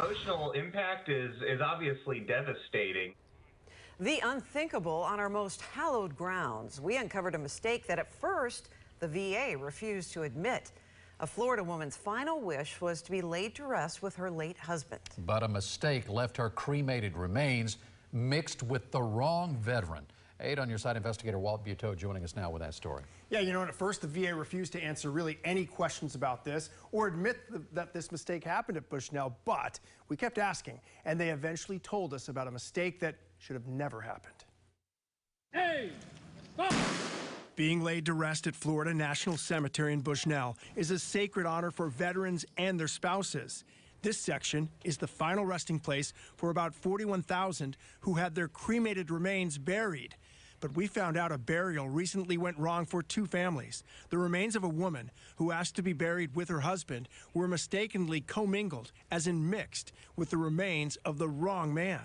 emotional impact is obviously devastating. The unthinkable on our most hallowed grounds. We uncovered a mistake that at first the VA refused to admit. A Florida woman's final wish was to be laid to rest with her late husband. But a mistake left her cremated remains mixed with the wrong veteran. 8 on your side, investigator Walt Buteau joining us now with that story. Yeah, you know, at first the VA refused to answer really any questions about this or admit that this mistake happened at Bushnell, but we kept asking, and they eventually told us about a mistake that should have never happened. Hey, stop! Being laid to rest at Florida National Cemetery in Bushnell is a sacred honor for veterans and their spouses. This section is the final resting place for about 41,000 who had their cremated remains buried. But we found out a burial recently went wrong for 2 families. The remains of a woman who asked to be buried with her husband were mistakenly commingled, as in mixed, with the remains of the wrong man.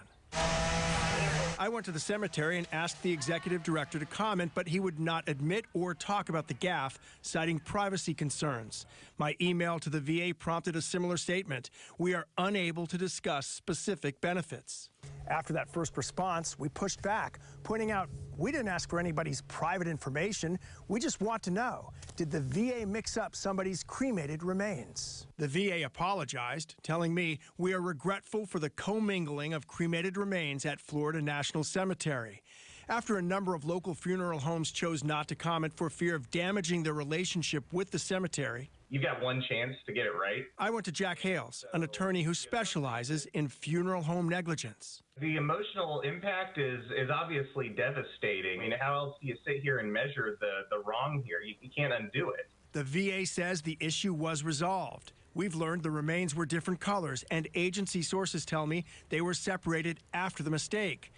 I went to the cemetery and asked the executive director to comment, but he would not admit or talk about the gaffe, citing privacy concerns. My email to the VA prompted a similar statement. We are unable to discuss specific benefits. After that first response, we pushed back, pointing out we didn't ask for anybody's private information. We just want to know, did the VA mix up somebody's cremated remains? The VA apologized, telling me we are regretful for the commingling of cremated remains at Florida National Cemetery. After a number of local funeral homes chose not to comment for fear of damaging their relationship with the cemetery, You've got one chance to get it right. I went to Jack Hales, an attorney who specializes in funeral home negligence. The emotional impact is obviously devastating. I mean, how else do you sit here and measure the wrong here? You can't undo it. The VA says the issue was resolved. We've learned the remains were different colors, and agency sources tell me they were separated after the mistake.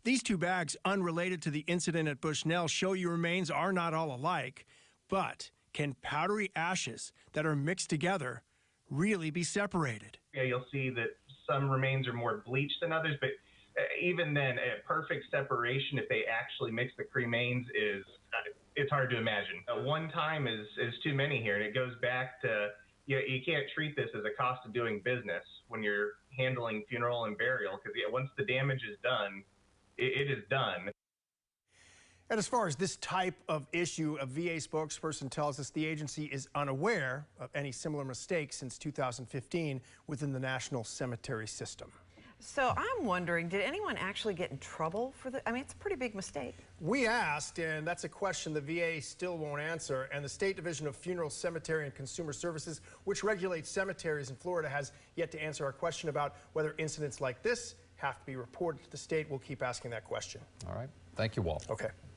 These 2 bags, unrelated to the incident at Bushnell, show you remains are not all alike. But can powdery ashes that are mixed together really be separated? Yeah, you'll see that some remains are more bleached than others, but even then, a perfect separation, if they actually mix the cremains, it's hard to imagine. One time is too many here, and it goes back to, you can't treat this as a cost of doing business when you're handling funeral and burial, because once the damage is done, it is done. And as far as this type of issue, a VA spokesperson tells us the agency is unaware of any similar mistakes since 2015 within the National Cemetery system. So I'm wondering, did anyone actually get in trouble for the, I mean, it's a pretty big mistake. We asked, and that's a question the VA still won't answer, and the State Division of Funeral, Cemetery, and Consumer Services, which regulates cemeteries in Florida, has yet to answer our question about whether incidents like this have to be reported to the state. We'll keep asking that question. All right. Thank you, Walt. Okay.